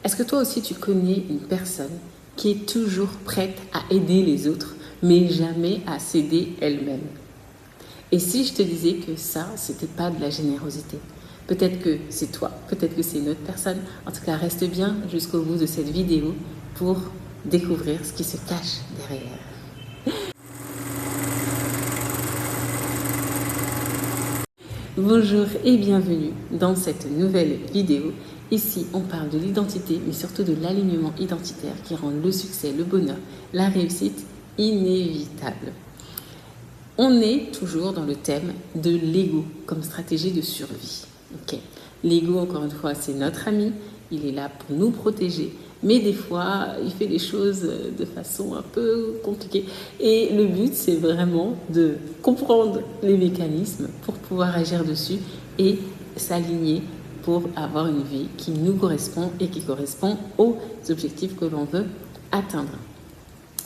Est-ce que toi aussi tu connais une personne qui est toujours prête à aider les autres, mais jamais à s'aider elle-même? Et si je te disais que ça, c'était pas de la générosité? Peut-être que c'est toi, peut-être que c'est une autre personne. En tout cas, reste bien jusqu'au bout de cette vidéo pour découvrir ce qui se cache derrière. Bonjour et bienvenue dans cette nouvelle vidéo. Ici, on parle de l'identité, mais surtout de l'alignement identitaire qui rend le succès, le bonheur, la réussite inévitable. On est toujours dans le thème de l'ego comme stratégie de survie. Okay. L'ego, encore une fois, c'est notre ami. Il est là pour nous protéger. Mais des fois, il fait des choses de façon un peu compliquée. Et le but, c'est vraiment de comprendre les mécanismes pour pouvoir agir dessus et s'aligner pour avoir une vie qui nous correspond et qui correspond aux objectifs que l'on veut atteindre.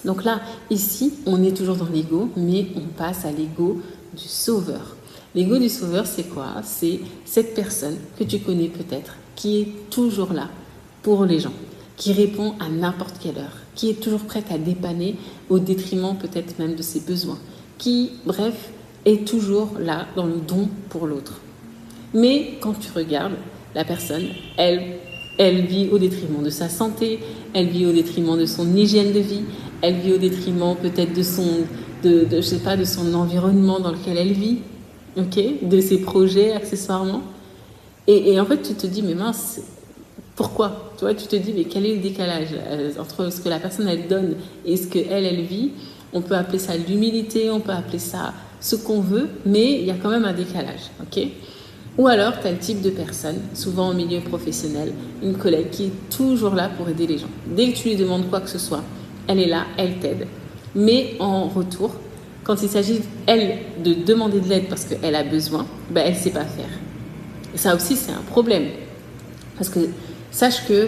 Donc là, ici, on est toujours dans l'ego, mais on passe à l'ego du sauveur. L'ego du sauveur, c'est quoi? C'est cette personne que tu connais peut-être, qui est toujours là pour les gens, qui répond à n'importe quelle heure, qui est toujours prête à dépanner au détriment peut-être même de ses besoins, qui, bref, est toujours là dans le don pour l'autre. Mais quand tu regardes, la personne, elle vit au détriment de sa santé, elle vit au détriment de son hygiène de vie, elle vit au détriment peut-être de son environnement dans lequel elle vit, de ses projets accessoirement. Et en fait, tu te dis, mais mince, pourquoi? Tu vois, tu te dis, mais quel est le décalage entre ce que la personne, elle donne et ce qu'elle vit? On peut appeler ça l'humilité, on peut appeler ça ce qu'on veut, mais il y a quand même un décalage, Ou alors, tu as le type de personne, souvent au milieu professionnel, une collègue qui est toujours là pour aider les gens. Dès que tu lui demandes quoi que ce soit, elle est là, elle t'aide. Mais en retour, quand il s'agit, elle, de demander de l'aide parce qu'elle a besoin, elle ne sait pas faire. Et ça aussi, c'est un problème. Parce que sache que,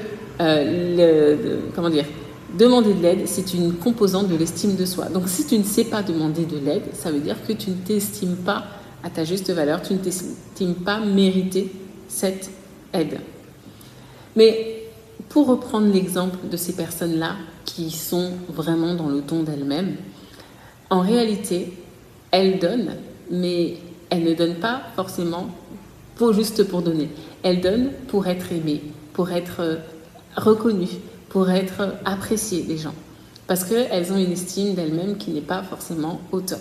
demander de l'aide, c'est une composante de l'estime de soi. Donc, si tu ne sais pas demander de l'aide, ça veut dire que tu ne t'estimes pas à ta juste valeur, tu ne t'estimes pas mériter cette aide. Mais pour reprendre l'exemple de ces personnes-là qui sont vraiment dans le don d'elles-mêmes, en réalité, elles donnent, mais elles ne donnent pas forcément juste pour donner. Elles donnent pour être aimées, pour être reconnues, pour être appréciées des gens. Parce qu'elles ont une estime d'elles-mêmes qui n'est pas forcément au top.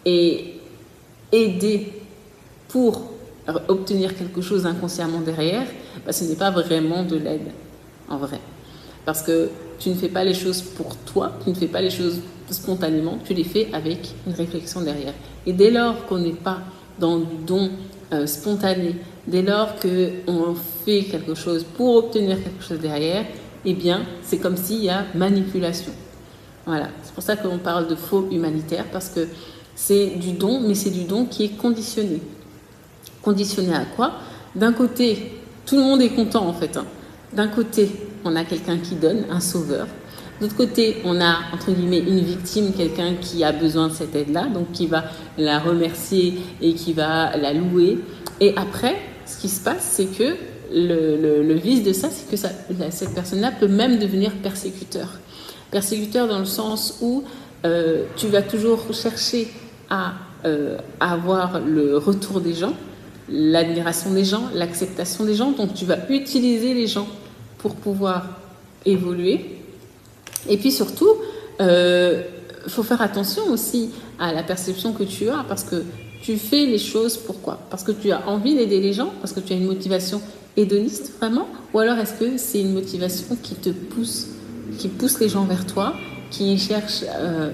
Et aider pour obtenir quelque chose inconsciemment derrière, ce n'est pas vraiment de l'aide, en vrai. Parce que tu ne fais pas les choses pour toi, tu ne fais pas les choses spontanément, tu les fais avec une réflexion derrière. Et dès lors qu'on n'est pas dans du don spontané, dès lors qu'on fait quelque chose pour obtenir quelque chose derrière, eh bien, c'est comme s'il y a manipulation. Voilà, c'est pour ça qu'on parle de faux humanitaire, parce que c'est du don, mais c'est du don qui est conditionné. Conditionné à quoi? D'un côté, tout le monde est content en fait. D'un côté, on a quelqu'un qui donne, un sauveur. D'autre côté, on a, entre guillemets, une victime, quelqu'un qui a besoin de cette aide-là, donc qui va la remercier et qui va la louer. Et après, ce qui se passe, c'est que le vice de ça, c'est que cette personne-là peut même devenir persécuteur. Persécuteur dans le sens où tu vas toujours chercher à avoir le retour des gens, l'admiration des gens, l'acceptation des gens. Donc, tu vas utiliser les gens pour pouvoir évoluer. Et puis surtout, faut faire attention aussi à la perception que tu as, parce que tu fais les choses pourquoi? Parce que tu as envie d'aider les gens, parce que tu as une motivation hédoniste vraiment, ou alors est-ce que c'est une motivation qui te pousse, qui pousse les gens vers toi, qui cherche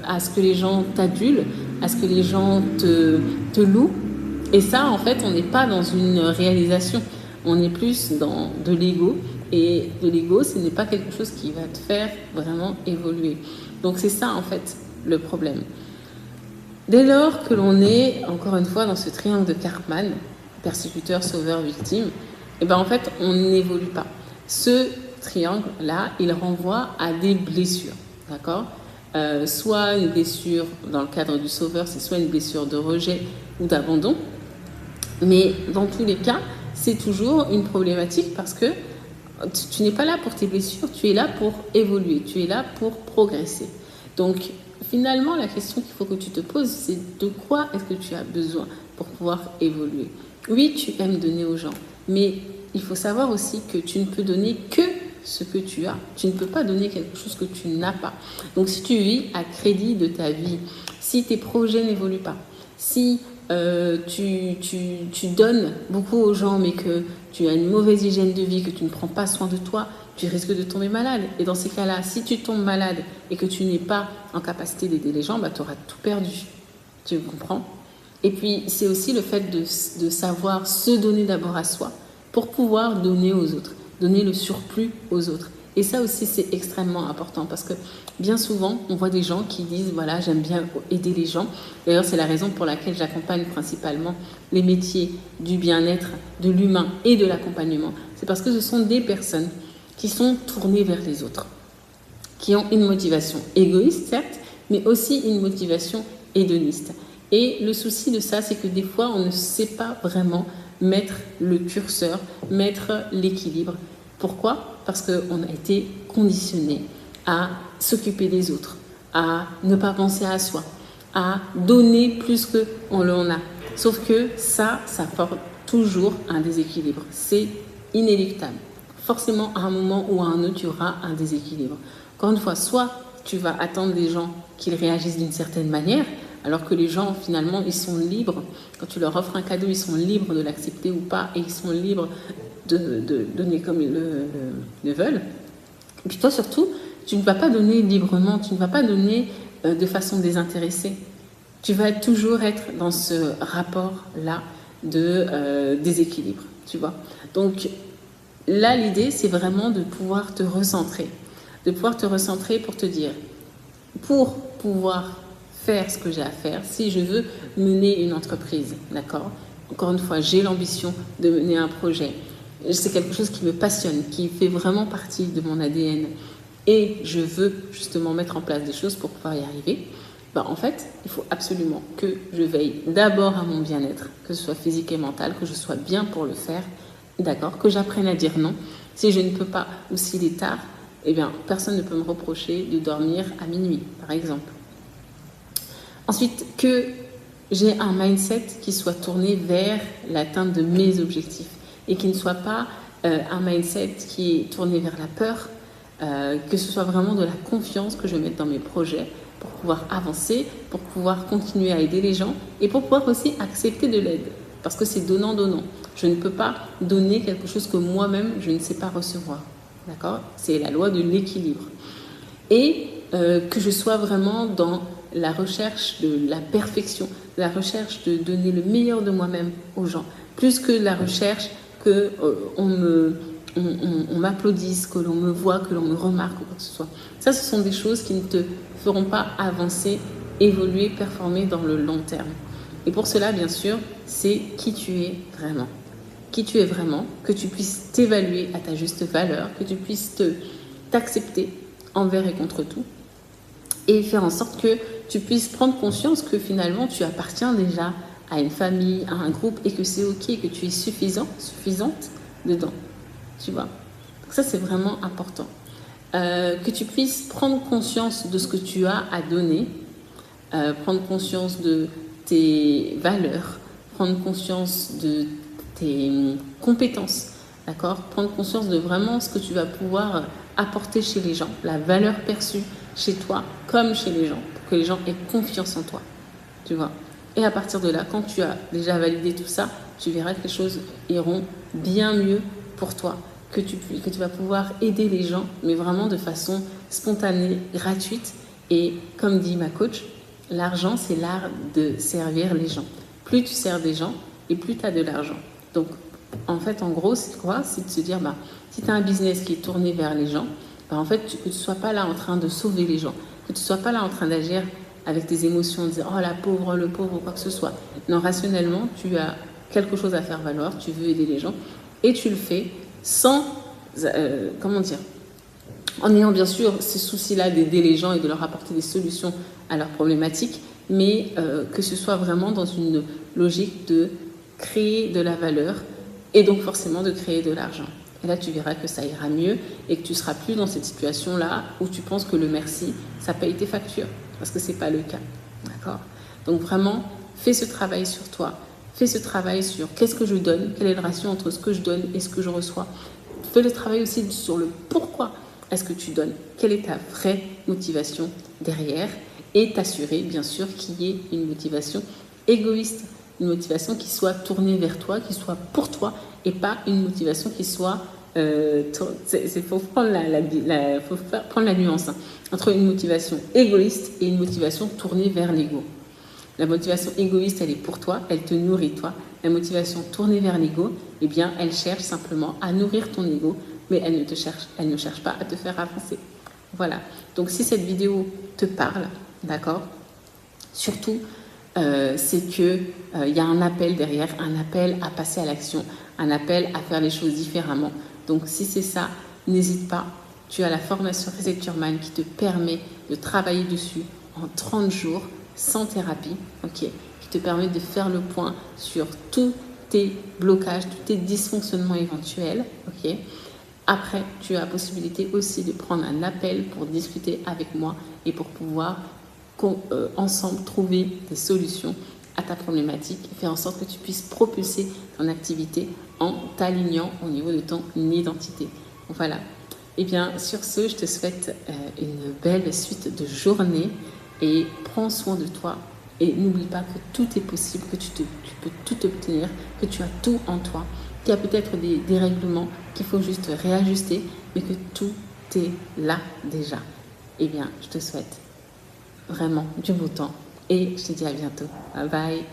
à ce que les gens t'adulent, à ce que les gens te louent? Et ça, en fait, on n'est pas dans une réalisation, on est plus dans de l'ego. Et de l'ego, ce n'est pas quelque chose qui va te faire vraiment évoluer. Donc c'est ça, en fait, le problème. Dès lors que l'on est, encore une fois, dans ce triangle de Karpman, persécuteur, sauveur, victime, en fait, on n'évolue pas. Ce triangle-là, il renvoie à des blessures, d'accord? Soit une blessure, dans le cadre du sauveur, c'est soit une blessure de rejet ou d'abandon. Mais dans tous les cas, c'est toujours une problématique parce que Tu n'es pas là pour tes blessures, tu es là pour évoluer, tu es là pour progresser. Donc, finalement, la question qu'il faut que tu te poses, c'est de quoi est-ce que tu as besoin pour pouvoir évoluer. Oui, tu aimes donner aux gens, mais il faut savoir aussi que tu ne peux donner que ce que tu as. Tu ne peux pas donner quelque chose que tu n'as pas. Donc, si tu vis à crédit de ta vie, si tes projets n'évoluent pas, si tu donnes beaucoup aux gens, mais que tu as une mauvaise hygiène de vie, que tu ne prends pas soin de toi, tu risques de tomber malade. Et dans ces cas-là, si tu tombes malade et que tu n'es pas en capacité d'aider les gens, bah, tu auras tout perdu. Tu comprends? Et puis, c'est aussi le fait de savoir se donner d'abord à soi pour pouvoir donner aux autres, donner le surplus aux autres. Et ça aussi, c'est extrêmement important parce que bien souvent, on voit des gens qui disent « voilà, j'aime bien aider les gens ». D'ailleurs, c'est la raison pour laquelle j'accompagne principalement les métiers du bien-être, de l'humain et de l'accompagnement. C'est parce que ce sont des personnes qui sont tournées vers les autres, qui ont une motivation égoïste, certes, mais aussi une motivation hédoniste. Et le souci de ça, c'est que des fois, on ne sait pas vraiment mettre le curseur, mettre l'équilibre. Pourquoi? Parce qu'on a été conditionné à s'occuper des autres, à ne pas penser à soi, à donner plus qu'on l'en a. Sauf que ça porte toujours un déséquilibre. C'est inéluctable. Forcément, à un moment ou à un autre, il y aura un déséquilibre. Encore une fois, soit tu vas attendre des gens qu'ils réagissent d'une certaine manière, alors que les gens, finalement, ils sont libres. Quand tu leur offres un cadeau, ils sont libres de l'accepter ou pas, et ils sont libres de donner comme ils le veulent. Et puis toi, surtout, tu ne vas pas donner librement, tu ne vas pas donner de façon désintéressée. Tu vas toujours être dans ce rapport-là de déséquilibre, tu vois. Donc là, l'idée, c'est vraiment de pouvoir te recentrer. De pouvoir te recentrer pour te dire, pour pouvoir faire ce que j'ai à faire, si je veux mener une entreprise, d'accord? Encore une fois, j'ai l'ambition de mener un projet. C'est quelque chose qui me passionne, qui fait vraiment partie de mon ADN. Et je veux justement mettre en place des choses pour pouvoir y arriver. Ben, en fait, il faut absolument que je veille d'abord à mon bien-être, que ce soit physique et mental, que je sois bien pour le faire, d'accord? Que j'apprenne à dire non. Si je ne peux pas ou s'il est tard, eh bien, personne ne peut me reprocher de dormir à minuit, par exemple. Ensuite, que j'ai un mindset qui soit tourné vers l'atteinte de mes objectifs et qui ne soit pas un mindset qui est tourné vers la peur, que ce soit vraiment de la confiance que je mette dans mes projets pour pouvoir avancer, pour pouvoir continuer à aider les gens et pour pouvoir aussi accepter de l'aide. Parce que c'est donnant-donnant. Je ne peux pas donner quelque chose que moi-même, je ne sais pas recevoir. D'accord? C'est la loi de l'équilibre. Et que je sois vraiment dans la recherche de la perfection, la recherche de donner le meilleur de moi-même aux gens, plus que la recherche qu'on m'applaudisse, que l'on me voit, que l'on me remarque ou quoi que ce soit. Ça, ce sont des choses qui ne te feront pas avancer, évoluer, performer dans le long terme. Et pour cela, bien sûr, c'est qui tu es vraiment. Qui tu es vraiment, que tu puisses t'évaluer à ta juste valeur, que tu puisses t'accepter envers et contre tout, et faire en sorte que tu puisses prendre conscience que finalement tu appartiens déjà à une famille, à un groupe, et que c'est ok, que tu es suffisante dedans, tu vois. Donc ça, c'est vraiment important. Que tu puisses prendre conscience de ce que tu as à donner, prendre conscience de tes valeurs, prendre conscience de tes compétences, d'accord? Prendre conscience de vraiment ce que tu vas pouvoir apporter chez les gens, la valeur perçue chez toi comme chez les gens, pour que les gens aient confiance en toi, tu vois. Et à partir de là, quand tu as déjà validé tout ça, tu verras que les choses iront bien mieux pour toi, que tu vas pouvoir aider les gens, mais vraiment de façon spontanée, gratuite. Et comme dit ma coach, l'argent, c'est l'art de servir les gens. Plus tu sers des gens, et plus tu as de l'argent. Donc, en fait, en gros, c'est quoi? C'est de se dire, si tu as un business qui est tourné vers les gens, en fait, que tu ne sois pas là en train de sauver les gens, que tu ne sois pas là en train d'agir avec tes émotions, de dire « oh la pauvre, le pauvre » ou quoi que ce soit. Non, rationnellement, tu as quelque chose à faire valoir, tu veux aider les gens, et tu le fais sans, en ayant bien sûr ce souci-là d'aider les gens et de leur apporter des solutions à leurs problématiques, mais que ce soit vraiment dans une logique de créer de la valeur et donc forcément de créer de l'argent. Et là, tu verras que ça ira mieux et que tu ne seras plus dans cette situation-là où tu penses que le merci, ça paye tes factures. Parce que ce n'est pas le cas. D'accord? Donc vraiment, fais ce travail sur toi. Fais ce travail sur qu'est-ce que je donne, quelle est la relation entre ce que je donne et ce que je reçois. Fais le travail aussi sur le pourquoi est-ce que tu donnes, quelle est ta vraie motivation derrière et t'assurer bien sûr qu'il y ait une motivation égoïste, une motivation qui soit tournée vers toi, qui soit pour toi et pas une motivation qui soit... faut prendre la nuance entre une motivation égoïste et une motivation tournée vers l'ego. La motivation égoïste, elle est pour toi, elle te nourrit toi. La motivation tournée vers l'ego, eh bien, elle cherche simplement à nourrir ton ego, mais elle ne cherche pas à te faire avancer. Voilà. Donc, si cette vidéo te parle, d'accord, surtout, c'est que y a un appel derrière, un appel à passer à l'action, un appel à faire les choses différemment. Donc, si c'est ça, n'hésite pas. Tu as la formation Reset Your Mind qui te permet de travailler dessus en 30 jours sans thérapie, ok, qui te permet de faire le point sur tous tes blocages, tous tes dysfonctionnements éventuels, ok. Après, tu as la possibilité aussi de prendre un appel pour discuter avec moi et pour pouvoir ensemble trouver des solutions à ta problématique et faire en sorte que tu puisses propulser ton activité en t'alignant au niveau de ton identité. Voilà. Et bien, sur ce, je te souhaite une belle suite de journée et prends soin de toi et n'oublie pas que tout est possible, que tu peux tout obtenir, que tu as tout en toi, qu'il y a peut-être des dérèglements qu'il faut juste réajuster, mais que tout est là déjà. Eh bien, je te souhaite vraiment du beau temps et je te dis à bientôt. Bye bye.